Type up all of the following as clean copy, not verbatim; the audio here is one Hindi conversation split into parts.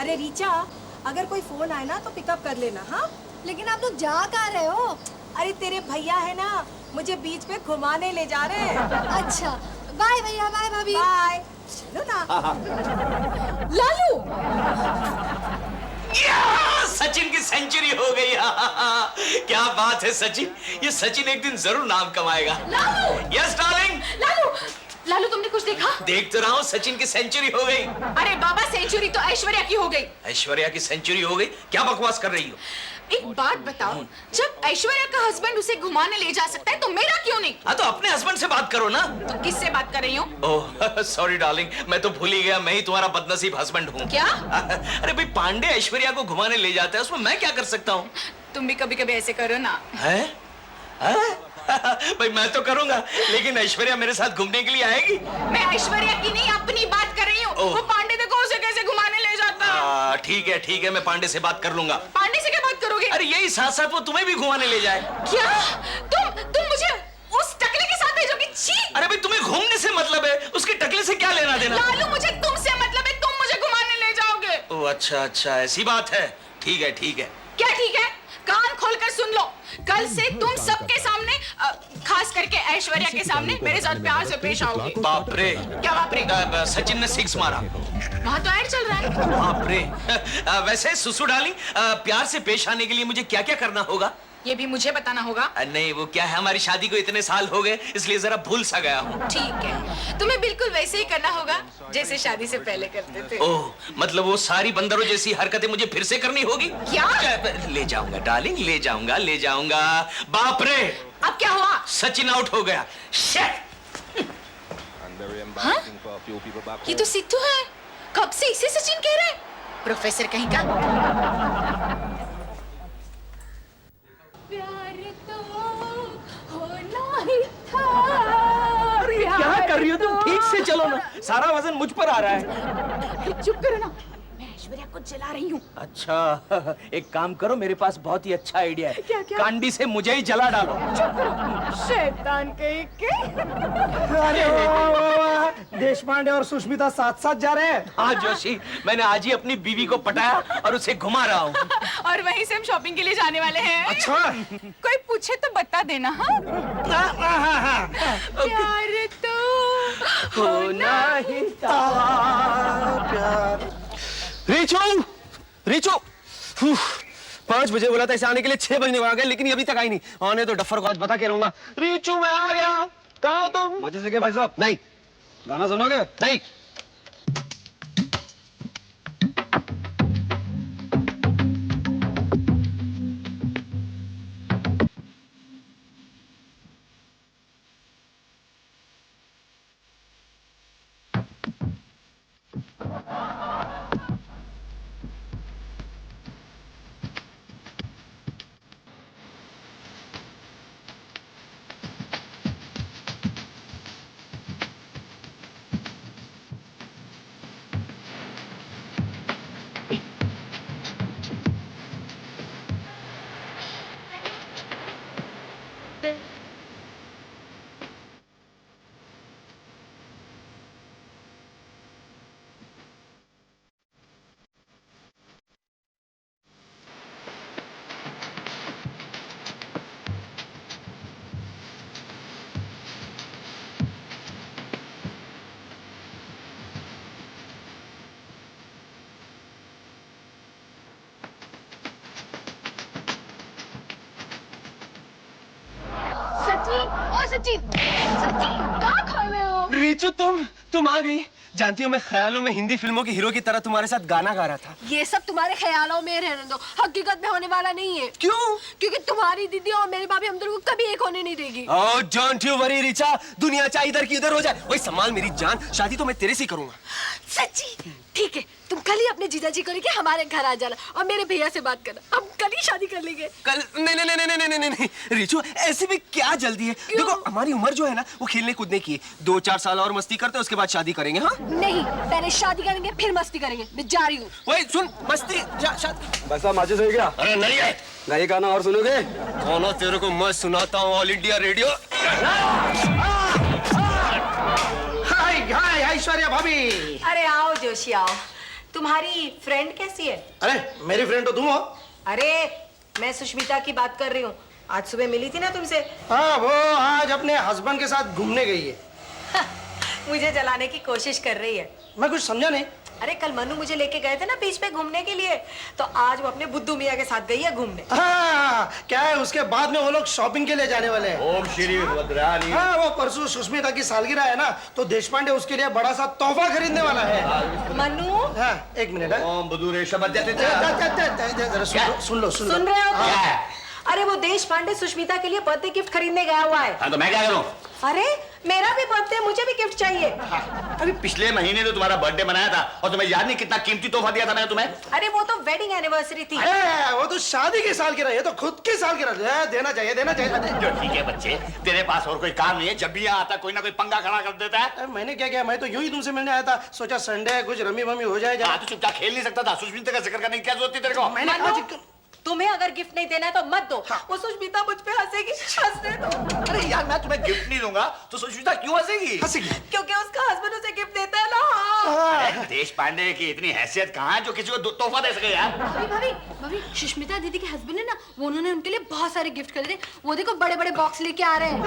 अरे रीचा, अगर कोई फोन आए ना तो पिकअप कर लेना। हाँ, लेकिन आप लोग जा कहाँ रहे हो? अरे तेरे भैया है ना, मुझे बीच पे घुमाने ले जा रहे हैं। अच्छा, बाय भैया, बाय भाभी। बाय। चलो ना। लालू, सचिन की सेंचुरी हो गई। क्या बात है सचिन, ये सचिन एक दिन जरूर नाम कमाएगा। Lalu, yes darling. लालू, लालू तुमने कुछ देखा? देख तो रहा हूँ, सचिन की सेंचुरी हो गई। अरे बाबा, सेंचुरी तो ऐश्वर्या की हो गई। ऐश्वर्या की सेंचुरी हो गई? क्या बकवास कर रही हो? एक बात बताओ, जब ऐश्वर्या का हस्बैंड उसे घुमाने ले जा सकता है तो मेरा क्यों नहीं? हाँ तो अपने हस्बैंड से बात करो ना। तो किससे बात कर रही हूँ? ओह सॉरी डार्लिंग, मैं तो भूल ही गया, मैं ही तुम्हारा बदनसीब हस्बैंड हूँ। क्या? अरे भाई, पांडे ऐश्वर्या को घुमाने ले जाता है, उसमें मैं क्या कर सकता हूँ? तुम भी कभी कभी ऐसे करो ना। है? भाई मैं तो करूंगा, लेकिन ऐश्वर्या मेरे साथ घूमने के लिए आएगी? मैं ऐश्वर्या की नहीं, अपनी बात कर रही हूँ। वो पांडे देखो उसे कैसे घुमाने ले जाता। ठीक है, मैं पांडे से बात कर लूंगा। पांडे से क्या बात करोगे? अरे यही साथ साथ वो तुम्हें भी घुमाने ले जाए। क्या? तुम मुझे उस टकले के साथ भेजोगे? छी! अरे भाई, तुम्हें घूमने से मतलब है, उसके टकले से क्या लेना देना? लालू, मुझे तुमसे मतलब है, तुम मुझे घुमाने ले जाओगे। ओह अच्छा, ऐसी बात है। ठीक है। क्या ठीक है? कान खोलकर सुन लो, कल से तुम सबके सामने, खास करके ऐश्वर्या के सामने मेरे साथ प्यार से पेश आओगे। बाप रे। क्या बाप रे? सचिन ने 6 मारा। वहाँ तो ऐड चल रहा है। बाप रे। वैसे सुसु डार्लिंग, प्यार से पेश आने के लिए मुझे क्या क्या करना होगा? ये भी मुझे बताना होगा। नहीं, वो क्या है, हमारी शादी को इतने साल हो गए, इसलिए जरा भूल सा गया हूँ। ठीक है, तुम्हें बिल्कुल वैसे ही करना होगा जैसे शादी से पहले करते थे। ओह, मतलब वो सारी बंदरों जैसी हरकतें मुझे फिर से करनी होगी? क्या? ले जाऊंगा डार्लिंग, ले जाऊंगा। बाप रे, अब क्या हुआ? सचिन आउट हो गया। हाँ? ये तो सिद्धू है, कब से इसे सचिन कह रहे हैं? प्रोफेसर कहीं का। प्यार तो होना ही था। क्या कर रही हो तुम? ठीक से चलो ना, सारा वजन मुझ पर आ रहा है। चुप करो ना, मैं ऐश्वर्या को जला रही हूँ। अच्छा, एक काम करो, मेरे पास बहुत ही अच्छा आइडिया है। क्या? कांडी से मुझे ही जला डालो। चुप करो, शैतान कहीं के। अरे वाह, देशपांडे और सुष्मिता साथ साथ जा रहे हैं। हाँ जोशी, मैंने आज ही अपनी बीवी को पटाया और उसे घुमा रहा हूँ। और वहीं से हम शॉपिंग के लिए जाने वाले हैं। अच्छा, कोई पूछे तो बता देना। हाँ, प्यार तो होना ही था। रीचू 5 बजे बोला था इसे आने के लिए, 6 बजने आ गए, लेकिन ये अभी तक आई नहीं। आने तो डफर को आज बता के रहूंगा। रीचू, मैं आ गया। कहाँ हो तुम? मजे से क्या भाई साहब? नहीं। गाना सुनोगे? नहीं। सचिन, कहाँ खो रहे हो? रीचू, तुम आ गई। जानती हो, मैं ख्यालों में हिंदी फिल्मों के हीरो की तरह तुम्हारे साथ गाना गा रहा था। ये सब तुम्हारे ख्यालों में रहने दो, हकीकत में होने वाला नहीं है। क्यों? क्योंकि तुम्हारी दीदी और मेरी भाभी हम दोनों को कभी एक होने नहीं देगी। Oh don't you worry Richa, दुनिया चाहे इधर की इधर हो जाए, वही संभाल मेरी जान, शादी तो मैं तेरे से ही करूंगा। सच्ची? ठीक है, तुम कल ही अपने जीजा जी को लेके हमारे घर आ जाना और मेरे भैया से बात करना, हम कल ही शादी कर लेंगे। कल? नहीं रीचू, ऐसे में क्या जल्दी है? देखो, हमारी उम्र जो है ना, वो खेलने कूदने की है। 2-4 साल और मस्ती करते, उसके बाद शादी करेंगे। हाँ नहीं, पहले शादी करेंगे फिर मस्ती करेंगे। मैं जा रही हूँ। वही सुन, मस्ती शादी। बस माचिस हो गया? अरे नहीं है। नहीं गाना और सुनोगे? कौन तेरे को मैं सुनाता हूँ ऑल इंडिया रेडियो। हाय हाय ऐश्वर्या भाभी। अरे आओ जोशी आओ, तुम्हारी फ्रेंड कैसी है? अरे मेरी फ्रेंड तो तुम हो। अरे मैं सुष्मिता की बात कर रही हूँ। आज सुबह मिली थी ना तुमसे। हाँ, वो आज अपने हस्बैंड के साथ घूमने गई है। मुझे जलाने की कोशिश कर रही है। मैं कुछ समझा नहीं। अरे कल मनु मुझे लेके गए थे ना बीच पे घूमने के लिए, तो आज वो अपने बुद्धू मियाँ के साथ गई है घूमने। हाँ, क्या है उसके बाद में वो लोग शॉपिंग के लिए जाने वाले हैं। ओम श्री भद्रानी। हाँ, वो परसों सुष्मिता की सालगिरह है ना, तो देश पांडे उसके लिए बड़ा सा तोहफा खरीदने वाला है। मनु हाँ, एक मिनट। ओम बुधुरेश सुन लो। सुन रहे हो तुम? क्या है? अरे वो देश पांडे सुष्मिता के लिए बर्थडे गिफ्ट खरीदने गया हुआ है। हाँ तो मैं क्या करूं? अरे मेरा भी बर्थडे, मुझे भी गिफ्ट चाहिए। अभी पिछले महीने तो तुम्हारा बर्थडे मनाया था और तुम्हें याद नहीं कितना कीमती तोहफा दिया था मैंने तुम्हें? अरे वो तो वेडिंग एनिवर्सरी थी। वो तो शादी की सालगिरह है, तो खुद की सालगिरह देना चाहिए। जो ठीक है बच्चे, तेरे पास और कोई काम नहीं है, जब भी यहाँ आता कोई ना कोई पंगा खड़ा कर देता है। मैंने क्या किया, मैं तो यूं ही तुमसे मिलने आया था, सोचा संडे है, कुछ रमी वमी हो जाएगा। हाँ तो चुपचाप खेल नहीं सकता था? सुष्मिता का जिक्र करने की क्या जरूरत थी तेरे को? मैंने मनु, तुम्हें अगर गिफ्ट नहीं देना है तो मत दो। वो सुष्मिता मुझ पे हंसेगी। हंसने दो। अरे यार मैं तुम्हें गिफ्ट नहीं दूंगा तो सुष्मिता क्यों हंसेगी? क्योंकि उसका हस्बैंड उसे गिफ्ट देता है ना। अरे देश पांडे की इतनी हैसियत कहाँ है जो किसी को तोहफा दे सके यार? भाभी सुष्मिता दीदी के हस्बैंड है ना, वो उन्होंने उनके लिए बहुत सारे गिफ्ट खरीदे। वो देखो बड़े बड़े बॉक्स लेके आ रहे हैं।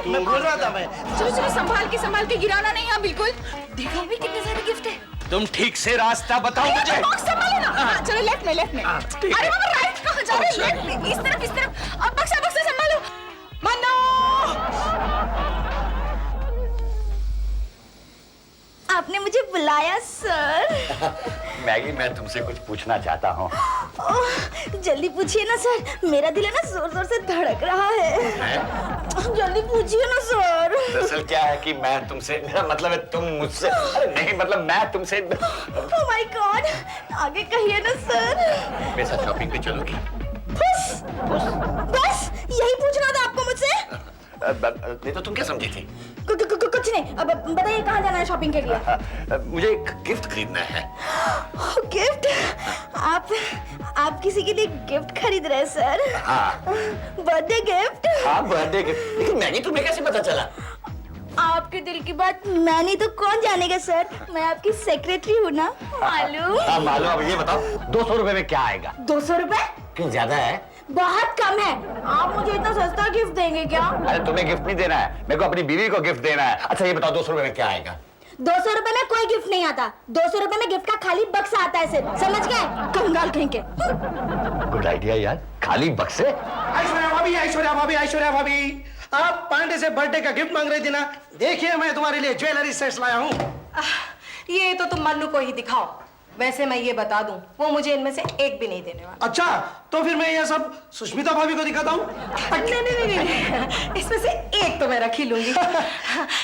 मैं बोल रहा था मैं। चलो संभाल के गिराना नहीं है बिल्कुल। देखो अभी कितने सारे गिफ्ट है। तुम ठीक से रास्ता बताओ मुझे। बॉक्स संभालो ना। हाँ, चलो लेफ्ट में। अरे बाबा राइट कहाँ जा रहे हैं? लेफ्ट में, इस तरफ। अब बक्सा संभालो। मनु! आपने मुझे बुलाया सर? मैगी मैं तुमसे कुछ पूछना चाहता हूँ। जल्दी पूछिए ना सर, मेरा दिल है ना जोर जोर से धड़क रहा है। जल्दी पूछिए ना सर। दरअसल क्या है कि मैं तुमसे, मेरा मतलब है तुम मुझसे, अरे नहीं मतलब मैं तुमसे। ओह माय गॉड, आगे कहिए ना सर। मेरे साथ शॉपिंग पे चलोगी? बस यही पूछना था आपको मुझसे। नहीं तो तुम क्या समझी थी? कुछ नहीं। अब बताइए कहाँ जाना है शॉपिंग के लिए? मुझे एक गिफ्ट खरीदना है। गिफ्ट? आप किसी के लिए गिफ्ट खरीद रहे हैं सर? हाँ। Birthday gift? हाँ बर्थडे गिफ्ट। लेकिन मैगी तुम्हें कैसे पता चला? आपके दिल की बात मैं नहीं तो कौन जानेगा सर? मैं आपकी सेक्रेटरी हूँ ना, मालूम? हाँ मालूम। अब ये बताओ 200 रुपए में क्या आएगा? 200 रुपए? क्यों ज्यादा है? बहुत कम है। आप मुझे इतना सस्ता गिफ्ट देंगे क्या? अरे तुम्हें गिफ्ट नहीं देना है, मेरे को अपनी बीवी को गिफ्ट देना है। अच्छा ये बताओ 200 रुपए में क्या आएगा? 200 रुपए में कोई गिफ्ट नहीं आता। 200 रुपए में गिफ्ट का खाली बक्सा आता है सिर्फ, समझ गए? कंगाल कहीं के। गुड आइडिया यार, खाली बक्से। ऐश्वर्या भाभी, आप पांडे से बर्थडे का गिफ्ट मांग रही थी ना, देखिए मैं तुम्हारे लिए ज्वेलरी सेट्स लाया हूँ। ये तो तुम मन्नू को ही दिखाओ। वैसे मैं ये बता दूं, वो मुझे इनमें से एक भी नहीं देने वाला। अच्छा, तो फिर मैं ये सब सुष्मिता भाभी को दिखाता हूँ। नहीं, इसमें से एक तो मैं रख ही लूंगी।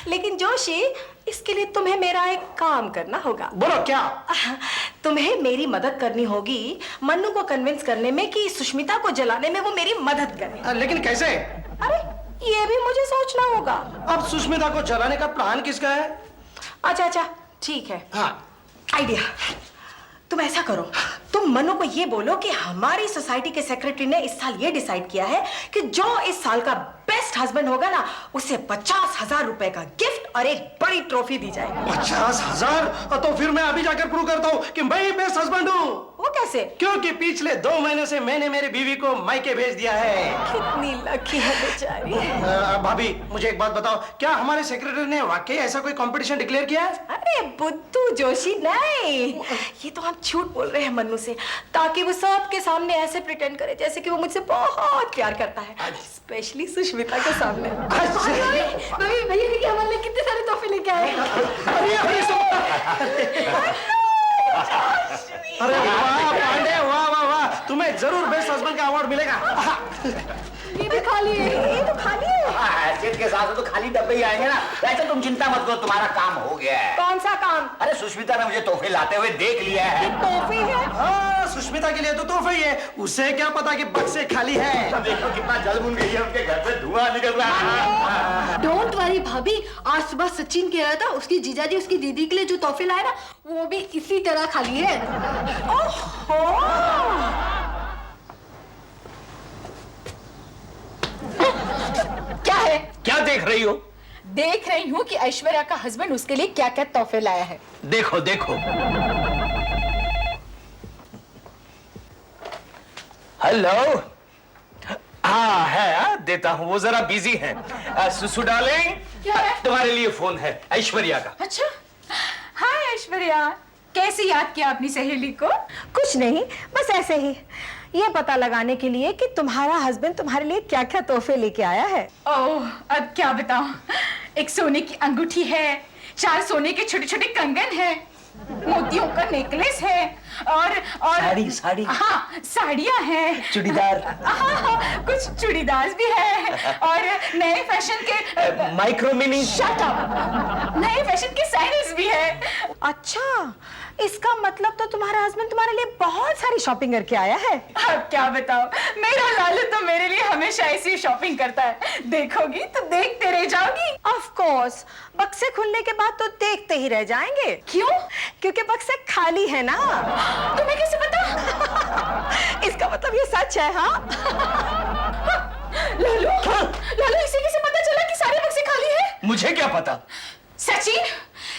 लेकिन जोशी, इसके लिए तुम्हें मेरा एक काम करना होगा। बोलो क्या? तुम्हें मेरी मदद करनी होगी मन्नू को कन्विंस करने में कि सुष्मिता को जलाने में वो मेरी मदद करे। लेकिन कैसे? अरे ये भी मुझे सोचना होगा। अब सुष्मिता को जलाने का प्लान किसका है? अच्छा ठीक है। हाँ, आइडिया। तुम ऐसा करो, तुम मनु को ये बोलो कि हमारी सोसाइटी के सेक्रेटरी ने इस साल ये डिसाइड किया है कि जो इस साल का बेस्ट हस्बैंड होगा ना, उसे 50,000 रुपए का गिफ्ट और एक बड़ी ट्रॉफी दी जाएगी। 50,000? तो फिर मैं अभी जाकर प्रूव करता हूँ कि मैं ही बेस्ट हस्बैंड हूँ। वो कैसे? क्योंकि पिछले 2 महीने से मैंने मेरी बीवी को मायके भेज दिया है। कितनी लकी है बेचारी। भाभी मुझे एक बात बताओ, क्या हमारे सेक्रेटरी ने वाकई ऐसा कोई कंपटीशन डिक्लेयर किया है? अरे बुद्धू जोशी, नहीं, ये तो हम झूठ बोल रहे हैं मन्नू से, ताकि वो सबके सामने ऐसे प्रिटेंड करे जैसे कि वो मुझसे बहुत प्यार करता है, स्पेशली सुष्मिता के सामने। भाभी भैया देखिए हमारे लिए कितने सारे तोहफे लेके आए। अरे वाह पांडे, वाह, तुम्हें जरूर बेस्ट हस्बैंड का अवार्ड मिलेगा। ये भी खाली है। ये तो खाली है। हैसियत के साथ तो खाली डब्बे ही आएंगे ना। वैसे तुम चिंता मत करो, तुम्हारा काम हो गया है। कौन सा काम? अरे सुष्मिता ने मुझे तोहफे लाते हुए देख लिया है। तोहफे है? हाँ, सुष्मिता के लिए तो तोहफा ही है, उसे क्या पता कि बक्से खाली है। देखो कितना जल बुन गई है, उनके घर से धुआं निकल रहा है। डोंट वरी भाभी, आज सुबह सचिन कह रहा था उसकी जीजाजी उसकी दीदी के लिए जो तोहफे लाए ना, वो भी इसी तरह खाली है। क्या है? क्या देख रही हो? देख रही हूँ कि ऐश्वर्या का हस्बैंड उसके लिए क्या क्या तोहफे लाया है। देखो देखो। हेलो। हाँ है, देता हूँ, वो जरा बिजी है। सुसु डार्लिंग, क्या है? तुम्हारे लिए फोन है, ऐश्वर्या का। अच्छा, हाय ऐश्वर्या, कैसे याद किया अपनी सहेली को? कुछ नहीं, बस ऐसे ही, ये पता लगाने के लिए कि तुम्हारा हस्बैंड तुम्हारे लिए क्या क्या तोहफे लेके आया है। ओह, अब क्या बताऊं, एक सोने की अंगूठी है, 4 सोने के छोटे छोटे कंगन है, मोतियों का नेकलेस है, और साड़ी। हाँ, साड़ियाँ हैं, चूड़ीदार। हाँ, कुछ चूड़ीदार भी है, और नए फैशन के माइक्रो मिनी। शट अप, नए फैशन के सैंडल्स भी है। अच्छा, इसका मतलब तो तुम्हारा हस्बैंड तुम्हारे लिए बहुत सारी शॉपिंग करके आया है। अब क्या बताओ, मेरा लालू तो मेरे लिए हमेशा ऐसी शॉपिंग करता है, देखोगी तो देखते रह जाओगी। ऑफ कोर्स, बक्से खुलने के बाद तो देखते ही रह जाएंगे। क्यों? क्योंकि बक्से खाली है ना। तुम्हें कैसे पता? इसका मतलब ये सच है। हाँ लालू, लालू, इसे कैसे पता चला कि सारे बक्से खाली है? मुझे क्या पता। सचिन,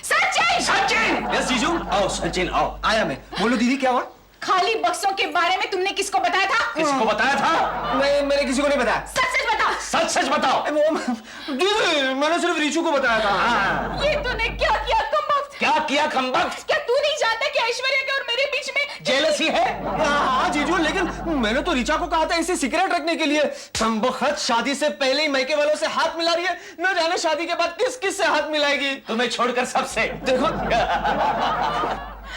सचिन, सचिन! यस जीजू, आओ सचिन आओ। आया मैं। बोलो दीदी, क्या हुआ? खाली बक्सों के बारे में तुमने किसको बताया था? किसको बताया था? मैंने किसी को नहीं बताया। सच सच बता। सच सच बताओ। दीदी, मैंने सिर्फ रीचू को बताया था। हाँ। ये तूने क्या किया कमबख्त? क्या किया कमबख्त? क्या तू नहीं जानता कि ऐश्वर्या के और मेरे बीच में जेलसी है? हाँ जीजू, लेकिन मैंने तो रीचा को कहा था इसे सीक्रेट रखने के लिए। कमबख्त शादी से पहले ही मायके वालों से हाथ मिला रही है, न जाने शादी के बाद किस किस से हाथ मिलाएगी। तुम्हें छोड़कर सबसे। देखो।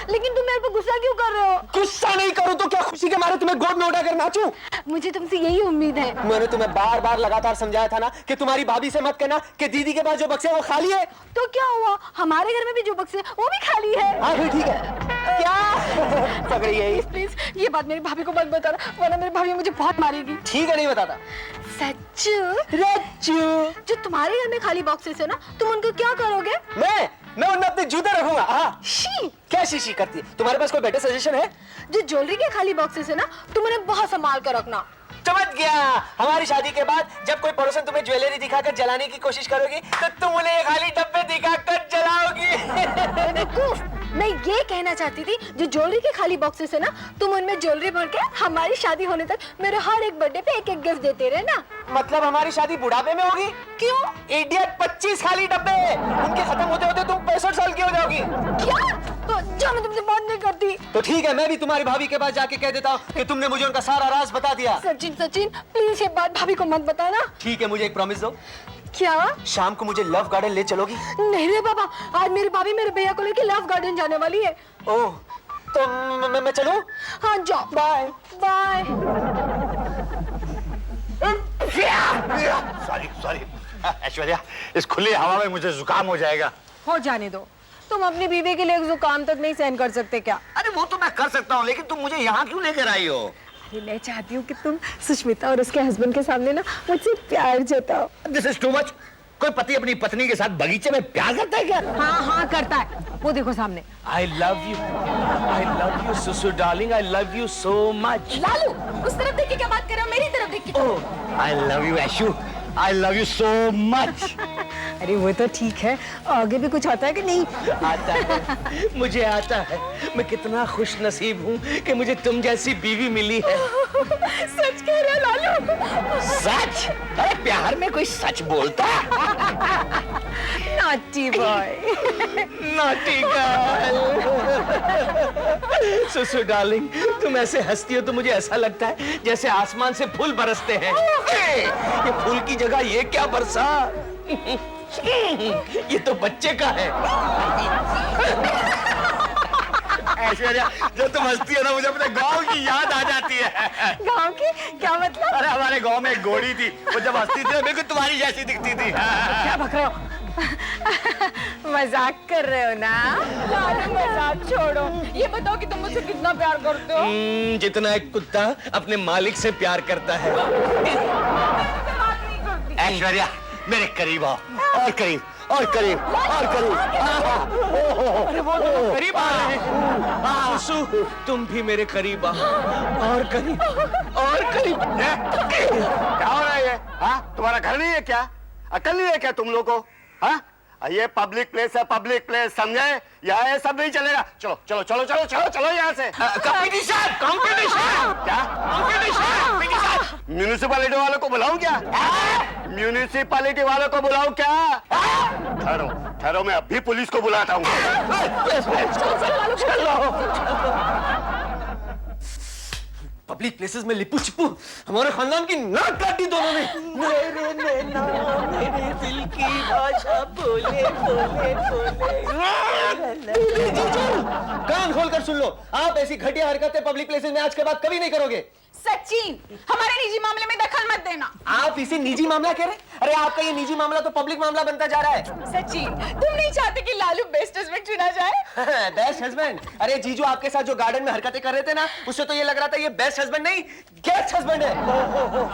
लेकिन तुम मेरे पे गुस्सा क्यों कर रहे हो? गुस्सा नहीं करूं तो क्या खुशी के मारे तुम्हें गोद में उठाकर नाचूं? मुझे तुमसे यही उम्मीद है। मैंने तुम्हें बार बार लगातार समझाया था ना कि तुम्हारी भाभी से मत कहना कि दीदी के पास जो बक्से हैं वो खाली है। तो क्या हुआ, हमारे घर में भी जो बक्से हैं वो भी खाली है। हाँ फिर ठीक है। क्या पकड़ी है? प्लीज ये बात मेरी भाभी को मत बताना, वरना मेरी भाभी मुझे बहुत मारेगी। ठीक है, नहीं बताता। सच्चू, रच्चू, जो तुम्हारे घर में खाली बॉक्सेस है ना, तुम उनको क्या करोगे? मैं उनमें अपने जूते रखूंगा। हाँ। शी, क्या शीशी करती है? तुम्हारे पास कोई बेटर सजेशन है? जो ज्वेलरी के खाली बॉक्सेस है ना, तुम उन्हें बहुत संभाल कर रखना। समझ गया। हमारी शादी के बाद जब कोई पड़ोसन तुम्हें ज्वेलरी दिखाकर जलाने की कोशिश करोगी तो तुम उन्हें खाली डब्बे दिखाकर जलाओगी। बेवकूफ, मैं ये कहना चाहती थी, जो ज्वेलरी के खाली बॉक्सेस है ना, तुम उनमें ज्वेलरी भर के हमारी शादी होने तक मेरे हर एक बर्थडे पे एक एक गिफ्ट देते रहे ना। मतलब हमारी शादी बुढ़ापे में होगी? क्यों? इडियट, 25 खाली डब्बे, उनके खत्म होते होते तुम 65 साल की हो जाओगी। क्या? तो जो मैं तुमसे बात नहीं करती। तो ठीक है, मैं भी तुम्हारी भाभी के पास जाके कह देता हूँ कि तुमने मुझे उनका सारा राज बता दिया। सचिन, सचिन, प्लीज ये बात भाभी को मत बताना। ठीक है, मुझे एक प्रॉमिस दो। क्या? शाम को मुझे लव गार्डन ले चलोगी? नहीं रे बाबा, आज मेरी भाभी मेरे भैया को लेके लव गार्डन जाने वाली है। ओह, तो मैं चलूं? हाँ जाओ, बाय बाय। सॉरी ऐश्वर्या, इस खुली हवा में मुझे जुकाम हो जाएगा। हो जाने दो, तुम अपनी बीवी के लिए जुकाम तक नहीं सहन कर सकते क्या? अरे वो तो मैं कर सकता हूँ, लेकिन तुम मुझे यहाँ क्यों लेकर आई हो? अरे मैं चाहती हूँ कि तुम सुष्मिता और उसके हस्बैंड के सामने ना मुझसे प्यार जताओ। This is too much. कोई पति अपनी पत्नी के साथ बगीचे में प्यार करता है क्या? हाँ हाँ करता है, वो देखो सामने। I love you, सुसु darling, I love you so much. Lalu, उस तरफ देख के क्या बात कर रहे हो, मेरी तरफ देख के। Oh, I love you Aishu, I love you so much. अरे वो तो ठीक है, आगे भी कुछ आता है कि नहीं? आता है, मुझे आता है। मैं कितना खुश नसीब हूँ कि मुझे तुम जैसी बीवी मिली है। सच कह रहे हो लालू? सच? अरे प्यार में कोई सच बोलता है? Naughty boy. Naughty girl. सुसु डार्लिंग, तुम ऐसे हंसती हो तो मुझे ऐसा लगता है जैसे आसमान से फूल बरसते हैं। ये फूल की जगह ये क्या बरसा? ये तो बच्चे का है। ऐश्वर्या, जब तुम हंसती है ना, मुझे अपने गांव की याद आ जाती है। गाँव की क्या मतलब? अरे हमारे गांव में एक घोड़ी थी, वो जब हंसती थी बिल्कुल तुम्हारी जैसी दिखती थी। क्या बक रहे हो? मजाक कर रहे हो ना? लालू, मजाक छोड़ो, ये बताओ कि तुम मुझसे कितना प्यार करते हो? जितना एक कुत्ता अपने मालिक से प्यार करता है। ऐश्वर्या, मेरे करीब आओ, और करीब, और करीब, और करीब। अरे वो तो करीब आ रहे हैं। सुसु, तुम भी मेरे करीब आओ, और करीब, और करीब। क्या हो रहा है ये? हाँ, तुम्हारा घर नहीं है क्या? अकल नहीं है क्या तुम लोगों को? हाँ? ये पब्लिक प्लेस है, पब्लिक प्लेस, समझे? यहाँ ये सब नहीं चलेगा। चलो चलो चलो चलो चलो चलो यहाँ से। कंपटीशन कंपटीशन क्या? कंपटीशन म्यूनिसिपैलिटी वालों को बुलाऊं क्या? म्यूनिसिपैलिटी वालों को बुलाऊं क्या? ठहरो ठहरो, मैं अभी पुलिस को बुलाता हूँ। पब्लिक प्लेसेस में लिपू छिपू हमारे खानदान की नाक काट दी दोनों ने। मेरे नैना मेरे दिल की भाषा बोले बोले बोले। कान खोलकर सुन लो, आप ऐसी घटिया हरकतें पब्लिक प्लेसेस में आज के बाद कभी नहीं करोगे। सचिन, हमारे निजी मामले में दखल मत देना। आप इसे निजी मामला कह रहे? अरे आपका ये निजी मामला तो पब्लिक मामला बनता जा रहा है। सचिन, तुम नहीं चाहते कि लालू बेस्ट हस्बैंड चुना जाए? Best husband? अरे जीजू आपके साथ जो गार्डन में हरकतें कर रहे थे ना, उससे तो ये लग रहा था ये बेस्ट हस्बैंड नहीं गेस्ट हस्बैंड है।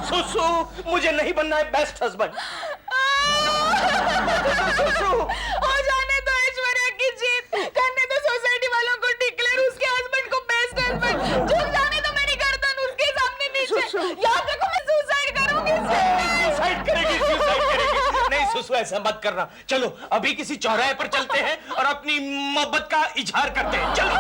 सुसु, मुझे नहीं बनना है बेस्ट हस्बैंड। हो जाने दो ऐश्वर्या की जीत, करने दो सोसाइटी वालों को डिक्लेयर उसके हस्बैंड को बेस्ट हस्बैंड। झुक जाने दो मेरी गर्दन उसके सामने नीचे। याद रखो मैं सुसाइड करूंगी। सुसाइड करेगी, सुसाइड करेगी। नहीं सुसु, ऐसा मत करना। चलो अभी किसी चौराहे पर चलते हैं और अपनी मोहब्बत का इजहार करते हैं। चलो।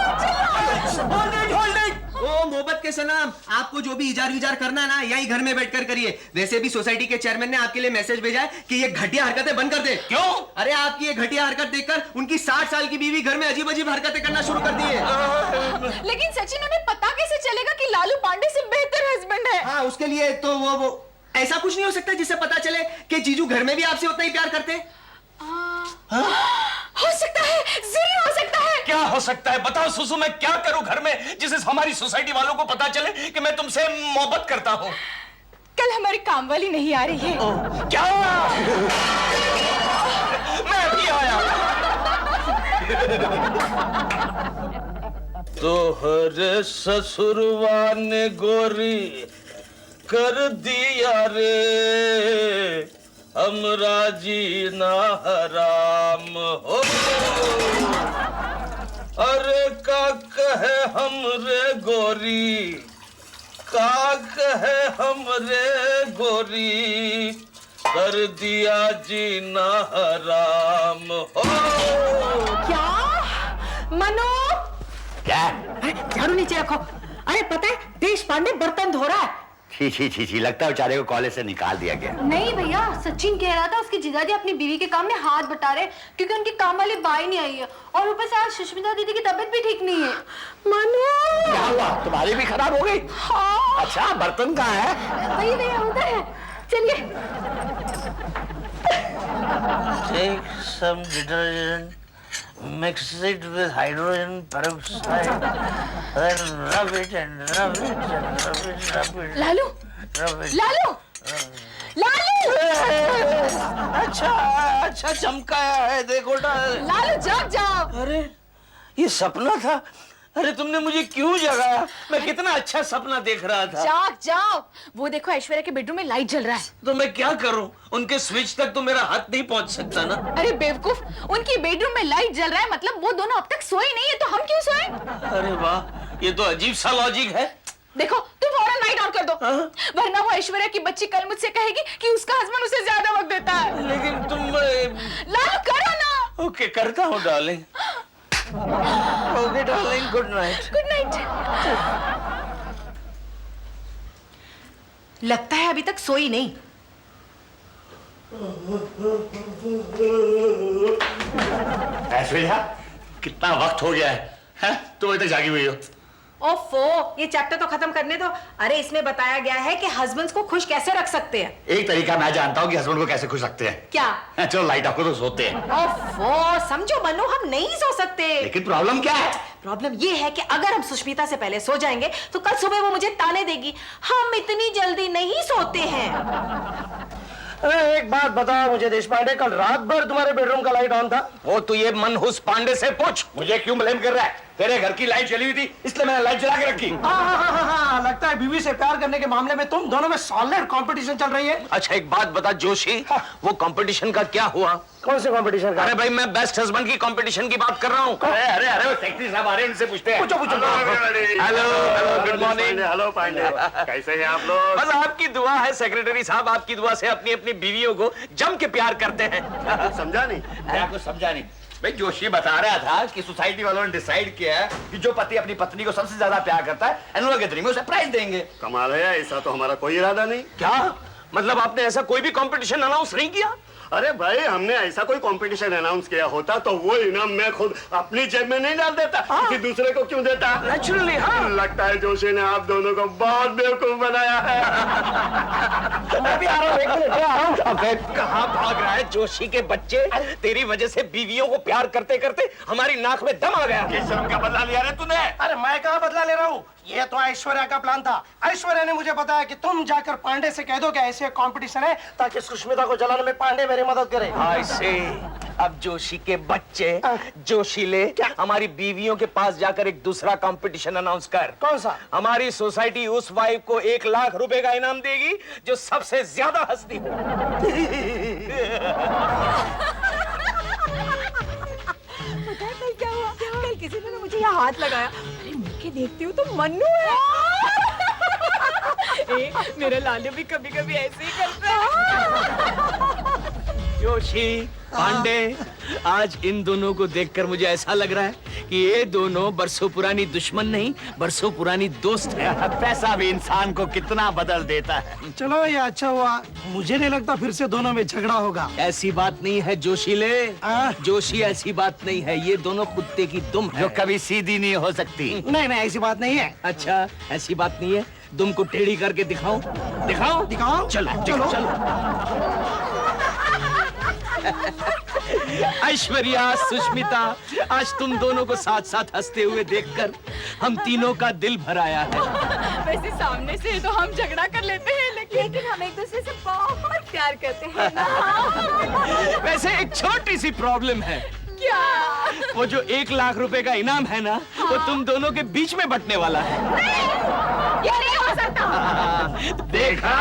होल्ड ओ मोहब्बत के सलाम, आपको जो भी इजार विजार करना है ना, यही घर में बैठकर करिए। वैसे भी सोसाइटी के चेयरमैन ने आपके लिए मैसेज भेजा है कि ये घटिया हरकतें बंद कर दे। क्यों? अरे आपकी ये घटिया हरकत देखकर उनकी 60 साल की बीवी घर में अजीब अजीब हरकतें करना शुरू कर दी है। लेकिन सचिन, उन्हें पता कैसे चलेगा कि लालू पांडे से बेहतर हस्बैंड है? हाँ, उसके लिए तो वो ऐसा कुछ नहीं हो सकता जिससे पता चले कि जीजू घर में भी आपसे उतना ही प्यार करते हैं। हो सकता है, जरूर हो सकता है। क्या हो सकता है? बताओ सुसु, मैं क्या करूं घर में जिससे हमारी सोसाइटी वालों को पता चले कि मैं तुमसे मोहब्बत करता हूं? कल हमारी काम वाली नहीं आ रही है। क्या? मैं अभी आया। तोहरे ससुरवा ने गोरी कर दिया रे हमरा जीना हराम हो। अरे का कहे हमरे गोरी, का कहे हमरे गोरी, कर दिया जीना हराम हो। क्या मनो? क्या? अरे झाड़ू नीचे रखो। अरे पता है देश पांडे बर्तन धो रहा है। छी छी छी छी, लगता है बेचारे को कॉलेज से निकाल दिया गया। नहीं भैया, सचिन कह रहा था उसकी जीजाजी अपनी बीवी के काम में हाथ बटा रहे क्योंकि उनकी काम वाली बाई नहीं आई है और ऊपर से आज सुष्मिता दीदी की तबीयत भी ठीक नहीं है। मनु, क्या हुआ? तुम्हारी भी खराब हो गई? हाँ। अच्छा, बर्तन कहाँ है? वही भैया उधर है, चलिए। Take some detergent, mix it with hydrogen peroxide, then rub it and rub it and rub it, rub it. Lalu, Rub it. Lalu, Lalu, अच्छा अच्छा चमकाया है, देखो लालू जाग जाओ। अरे ये सपना था? अरे तुमने मुझे क्यों जगाया? मैं कितना अच्छा सपना देख रहा था। जाग जाओ। वो देखो ऐश्वर्या के बेडरूम में लाइट जल रहा है। तो मैं क्या करूं? उनके स्विच तक तो मेरा हाथ नहीं पहुंच सकता ना। अरे बेवकूफ, उनकी बेडरूम में लाइट जल रहा है मतलब वो दोनों अब तक सोए नहीं है, तो हम क्यों सोए? अरे वाह, ये तो अजीब सा लॉजिक है। देखो तुम फौरन लाइट ऑन कर दो, वरना वो ऐश्वर्या की बच्ची कल मुझसे कहेगी कि उसका हस्बैंड उसे ज्यादा वक्त देता है। लेकिन तुम लालू करो ना। ओके करता हूँ darling. Okay darling, good night. Good night. लगता है अभी तक सोई नहीं। ऐश्वर्या, कितना वक्त हो गया है? तुम अभी तक जागी हुई हो? ओफो, ये चैप्टर तो खत्म करने दो। अरे इसमें बताया गया है कि हस्बैंड्स को खुश कैसे रख सकते हैं। एक तरीका मैं जानता हूँ कि हस्बैंड को कैसे खुश रखते हैं। क्या? चलो लाइट आपको तो सोते हैं। ओफो, समझो मनु, हम नहीं सो सकते। लेकिन प्रॉब्लम क्या है? प्रॉब्लम ये है कि अगर हम सुष्मिता से पहले सो जाएंगे तो कल सुबह वो मुझे ताने देगी। हम इतनी जल्दी नहीं सोते हैं। अरे एक बात बताओ मुझे देश पांडे, कल रात भर तुम्हारे बेडरूम का लाइट ऑन था? वो तो ये मनहूस पांडे से पूछ। मुझे क्यों ब्लेम कर रहा है? तेरे घर की लाइट जली हुई थी इसलिए मैंने लाइट जला के रखी। हाँ, लगता है बीवी से प्यार करने के मामले में तुम दोनों में सॉलिड कंपटीशन चल रही है। अच्छा एक बात बता जोशी, वो कंपटीशन का क्या हुआ? कौन से कंपटीशन का? अरे भाई मैं बेस्ट हस्बैंड की कंपटीशन की बात कर रहा हूँ। अरे अरे अरे वो सेक्रेटरी साहब आ रहे हैं, उनसे पूछते हैं। पूछो पूछो। Hello hello good morning. Hello Pandey, कैसे हैं आप लोग? बस आपकी दुआ है सेक्रेटरी साहब, आपकी दुआ से अपनी अपनी बीवियों को जम के प्यार करते हैं। समझा नहीं? मैं कुछ समझा नहीं भाई। जोशी बता रहा था कि सोसाइटी वालों ने डिसाइड किया है कि जो पति अपनी पत्नी को सबसे ज्यादा प्यार करता है एनुअल गैदरिंग में उसे प्राइज देंगे। कमाल है, ऐसा तो हमारा कोई इरादा नहीं। क्या मतलब आपने ऐसा कोई भी कंपटीशन अनाउंस नहीं किया? अरे भाई हमने ऐसा कोई कंपटीशन अनाउंस किया होता तो वो इनाम मैं खुद अपनी जेब में नहीं डाल देता, किसी दूसरे को क्यों देता? नेचुरली हाँ। लगता है जोशी ने आप दोनों को बहुत बेवकूफ बनाया है। मैं भी आ रहा हूँ, एक मिनट आ रहा हूँ। अबे कहाँ भाग रहा है जोशी के बच्चे? तेरी वजह से बीवियों को प्यार करते करते हमारी नाक में दम आ गया। किस शर्म का बदला लिया रे तूने? अरे मैं कहाँ बदला ले रहा हूँ, ये तो ऐश्वर्या का प्लान था। ऐश्वर्या ने मुझे बताया कि तुम जाकर पांडे से कह दो कि ऐसे कंपटीशन है ताकि सुष्मिता को जलाने में पांडे मेरी मदद करे। ऐसे अब जोशी के बच्चे जोशीले हमारी बीवियों के पास जाकर एक दूसरा कंपटीशन अनाउंस कर। कौन सा? हमारी सोसाइटी उस वाइफ को 1 लाख रुपए का इनाम देगी जो सबसे ज्यादा हंसती हो। पता है कल क्या हुआ? कल किसी ने ना मुझे यहाँ हाथ लगाया। अरे मुझे देखती हूँ तो मन्नू है। ए, मेरा लालू भी कभी कभी ऐसे ही करता है। जोशी पांडे, आज इन दोनों को देखकर मुझे ऐसा लग रहा है कि ये दोनों बरसों पुरानी दुश्मन नहीं बरसों पुरानी दोस्त है। पैसा भी इंसान को कितना बदल देता है। चलो ये अच्छा हुआ, मुझे नहीं लगता फिर से दोनों में झगड़ा होगा। ऐसी बात नहीं है जोशीले, जोशी ऐसी बात नहीं है। ये दोनों कुत्ते की दुम है जो कभी सीधी नहीं हो सकती। नहीं नहीं ऐसी बात नहीं है। अच्छा ऐसी बात नहीं है, दुम को टेढ़ी करके दिखाओ दिखाओ दिखाओ। चलो चलो। चलो। ऐश्वर्या सुष्मिता, आज तुम दोनों को साथ साथ हंसते हुए देखकर हम तीनों का दिल भर आया है। वैसे सामने से तो हम झगड़ा कर लेते हैं लेकिन हम एक दूसरे से बहुत प्यार करते हैं ना। वैसे एक छोटी सी प्रॉब्लम है। क्या? वो जो 1 लाख रुपए का इनाम है ना, वो तुम दोनों के बीच में बंटने वाला है। ये नहीं हो सकता। देखा